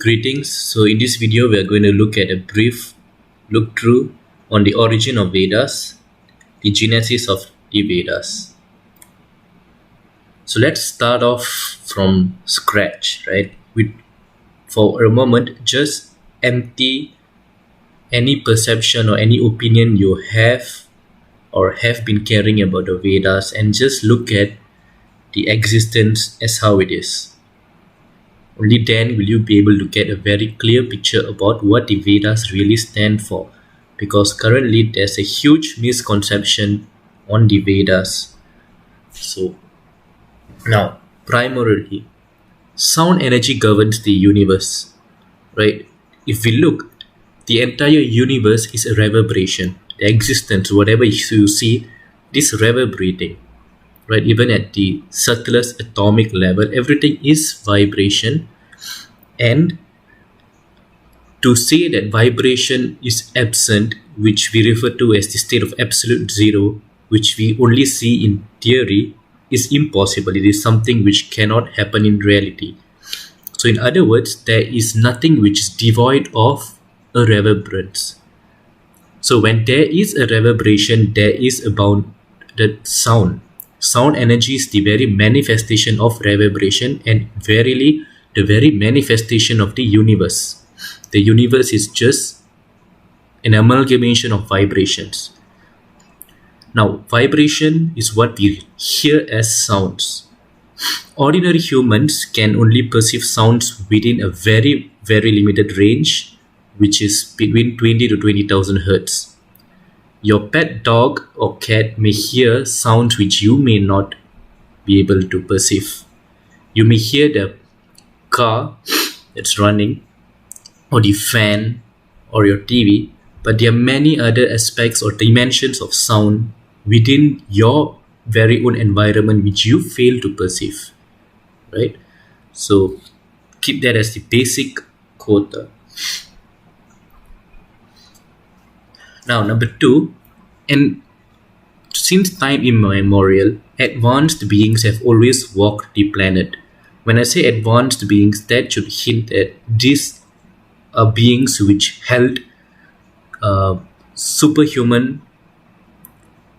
Greetings. So in this video we are going to look at a brief look through on the origin of Vedas, the genesis of the Vedas. So let's start off from scratch, right? For a moment, just empty any perception or any opinion you have or have been caring about the Vedas and just look at the existence as how it is. Only then will you be able to get a very clear picture about what the Vedas really stand for. Because currently there's a huge misconception on the Vedas. So now, primarily, sound energy governs the universe, right? If we look, the entire universe is a reverberation. The existence, whatever you see, is reverberating. Right, even at the subtlest atomic level, everything is vibration. And to say that vibration is absent, which we refer to as the state of absolute zero, which we only see in theory, is impossible. It is something which cannot happen in reality. So in other words, there is nothing which is devoid of a reverberance. So when there is a reverberation, there is a bounded sound. Sound energy is the very manifestation of reverberation and verily the very manifestation of the universe. The universe is just an amalgamation of vibrations. Now, vibration is what we hear as sounds. Ordinary humans can only perceive sounds within a very, very limited range, which is between 20 to 20,000 hertz. Your pet dog or cat may hear sounds which you may not be able to perceive. You may hear the car that's running, or the fan, or your TV, but there are many other aspects or dimensions of sound within your very own environment which you fail to perceive, right? So keep that as the basic quota. Now, number two, and since time immemorial, advanced beings have always walked the planet. When I say advanced beings, that should hint at these are beings which held superhuman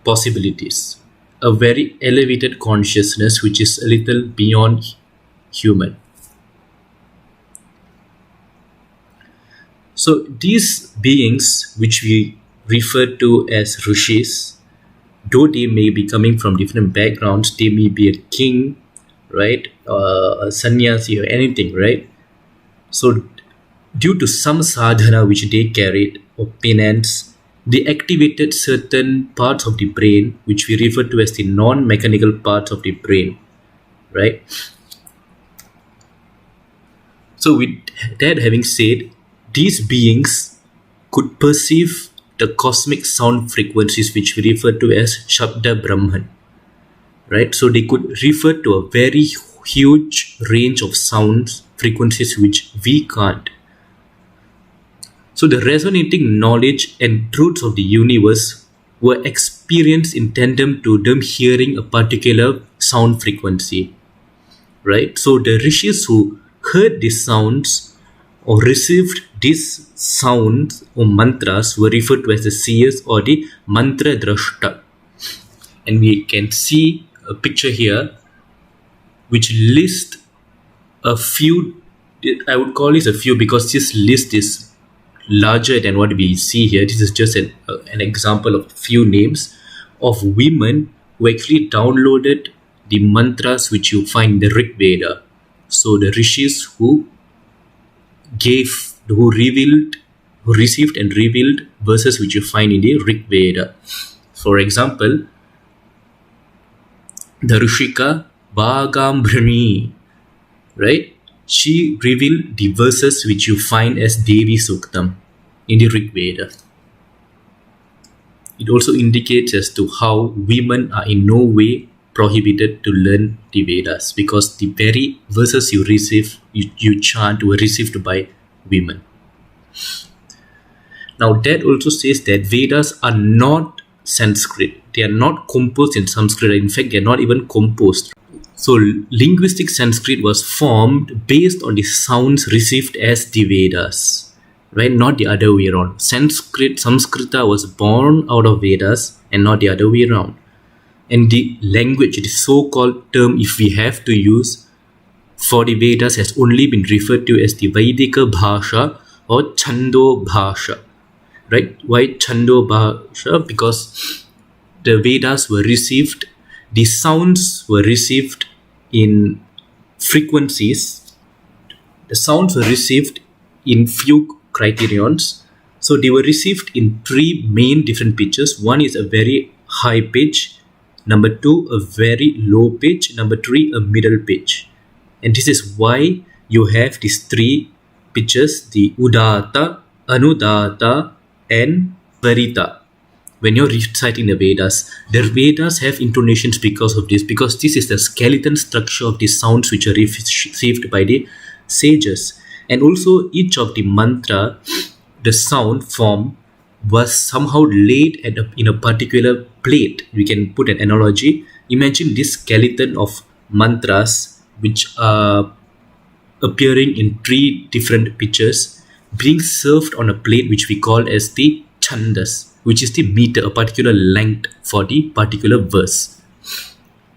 possibilities, a very elevated consciousness which is a little beyond human. So these beings, which we refer to as rishis, though they may be coming from different backgrounds, they may be a king, right, a sannyasi or anything, right? So due to some sadhana which they carried or penance, they activated certain parts of the brain which we refer to as the non-mechanical parts of the brain, right? So with that having said, these beings could perceive the cosmic sound frequencies which we refer to as Shabda Brahman, right? So they could refer to a very huge range of sounds frequencies which we can't. So the resonating knowledge and truths of the universe were experienced in tandem to them hearing a particular sound frequency, right? So the rishis who heard these sounds or received these sounds or mantras were referred to as the seers or the mantra drashta. And we can see a picture here which lists a few, I would call this a few because this list is larger than what we see here. This is just an example of a few names of women who actually downloaded the mantras which you find in the Rig Veda. So the rishis who received and revealed verses which you find in the Rig Veda. For example, the Rishika Bhagambrani, right? She revealed the verses which you find as Devi Suktam in the Rig Veda. It also indicates as to how women are in no way prohibited to learn the Vedas because the very verses you receive, you chant were received by women. Now that also says that Vedas are not Sanskrit. They are not composed in Sanskrit. In fact, they are not even composed. So linguistic Sanskrit was formed based on the sounds received as the Vedas, right? Not the other way around. Samskrita was born out of Vedas and not the other way around. And the language, the so-called term, if we have to use for the Vedas, has only been referred to as the Vaidika Bhasha or Chando Bhasha, right? Why Chando Bhasha? Because the Vedas were received, the sounds were received in frequencies. The sounds were received in few criterions. So they were received in three main different pitches. One is a very high pitch, number two, a very low pitch, number three, a middle pitch. And this is why you have these three pitches, the Udata, Anudata, and Varita. When you're reciting the Vedas have intonations because of this, because this is the skeleton structure of the sounds which are received by the sages. And also each of the mantra, the sound form was somehow laid in a particular plate. We can put an analogy. Imagine this skeleton of mantras which are appearing in three different pitches being served on a plate which we call as the chandas, which is the meter, a particular length for the particular verse,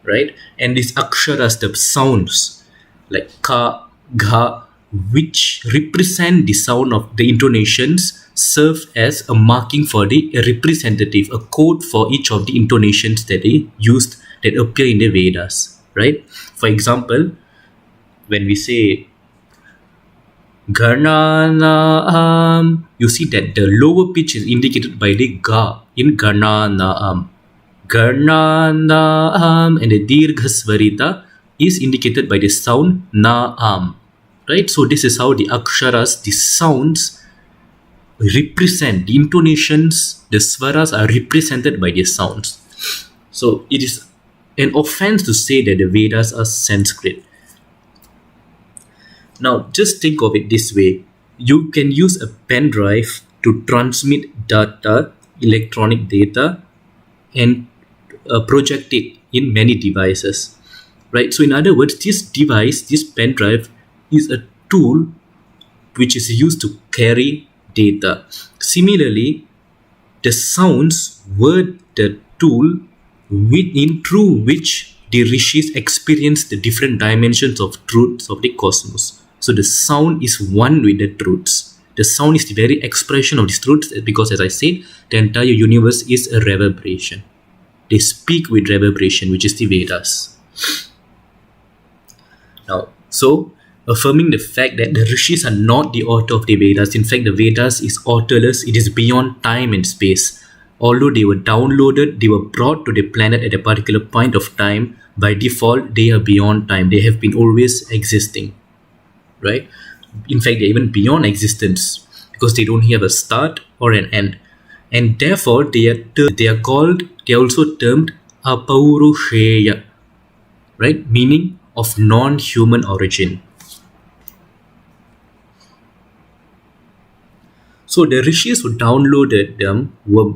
right? And these aksharas, the sounds like ka, gha, which represent the sound of the intonations, serve as a marking for the representative, a code for each of the intonations that they used that appear in the Vedas, right? For example, when we say Gananaam, you see that the lower pitch is indicated by the ga in Gananaam. Gananaam, and the Dirghasvarita is indicated by the sound naam. Right? So this is how the aksharas, the sounds, represent the intonations, the swaras are represented by the sounds. So it is an offense to say that the Vedas are Sanskrit. Now, just think of it this way. You can use a pen drive to transmit data, electronic data, and project it in many devices, right? So in other words, this device, this pen drive, is a tool which is used to carry data. Similarly, the sounds were the tool through which the rishis experienced the different dimensions of truths of the cosmos. So the sound is one with the truths. The sound is the very expression of these truths, because as I said, the entire universe is a reverberation. They speak with reverberation, which is the Vedas. Now, so affirming the fact that the rishis are not the author of the Vedas. In fact, the Vedas is authorless. It is beyond time and space. Although they were downloaded, they were brought to the planet at a particular point of time. By default, they are beyond time. They have been always existing. Right? In fact, they're even beyond existence because they don't have a start or an end, and therefore they are also termed apaurushaya, right? Meaning of non-human origin. So the rishis who downloaded them were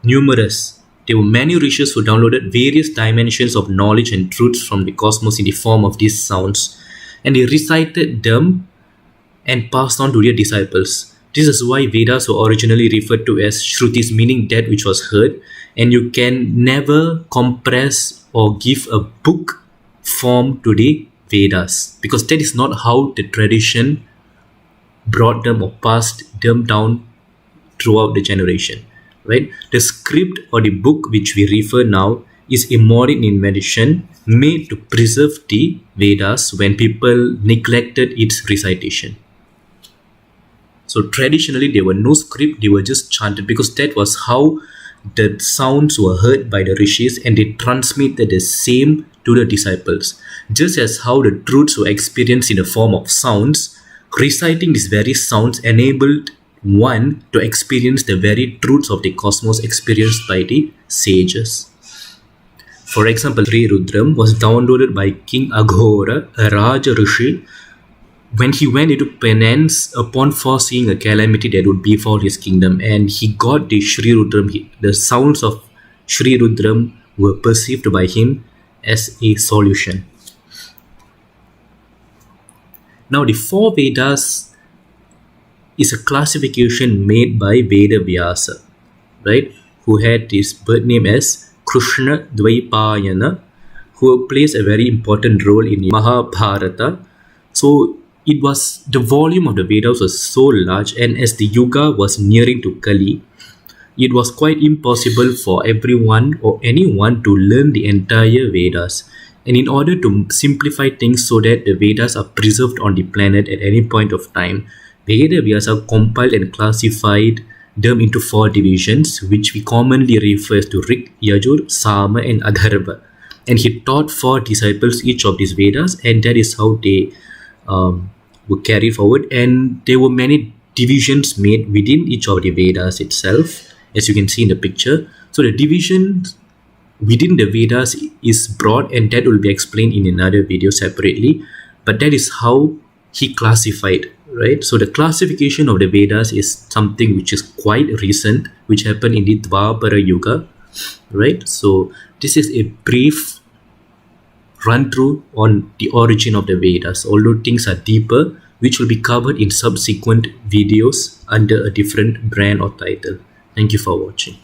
numerous. There were many rishis who downloaded various dimensions of knowledge and truths from the cosmos in the form of these sounds. And they recited them and passed on to their disciples. This is why Vedas were originally referred to as Shrutis, meaning that which was heard. And you can never compress or give a book form to the Vedas, because that is not how the tradition brought them or passed them down throughout the generation. Right? The script or the book which we refer now is a modern invention made to preserve the Vedas when people neglected its recitation. So traditionally there were no script, they were just chanted, because that was how the sounds were heard by the rishis, and they transmitted the same to the disciples. Just as how the truths were experienced in the form of sounds, reciting these very sounds enabled one to experience the very truths of the cosmos experienced by the sages. For example, Sri Rudram was downloaded by King Aghora, a Raja Rishi, when he went into penance upon foreseeing a calamity that would befall his kingdom, and he got the Sri Rudram. The sounds of Sri Rudram were perceived by him, as a solution. Now, the four Vedas is a classification made by Veda Vyasa, right? Who had his birth name as Krishna Dvaipayana, who plays a very important role in Mahabharata. So it was the volume of the Vedas was so large, and as the Yuga was nearing to Kali, it was quite impossible for everyone or anyone to learn the entire Vedas. And in order to simplify things so that the Vedas are preserved on the planet at any point of time, Veda Vyasa compiled and classified them into four divisions, which we commonly refer to Rig, Yajur, Sama, and Atharva. And he taught four disciples each of these Vedas, and that is how they were carried forward. And there were many divisions made within each of the Vedas itself, as you can see in the picture. So the division within the Vedas is broad, and that will be explained in another video separately. But that is how he classified, right? So the classification of the Vedas is something which is quite recent, which happened in the Dwapara Yuga, right? So this is a brief run through on the origin of the Vedas, although things are deeper, which will be covered in subsequent videos under a different brand or title. Thank you for watching.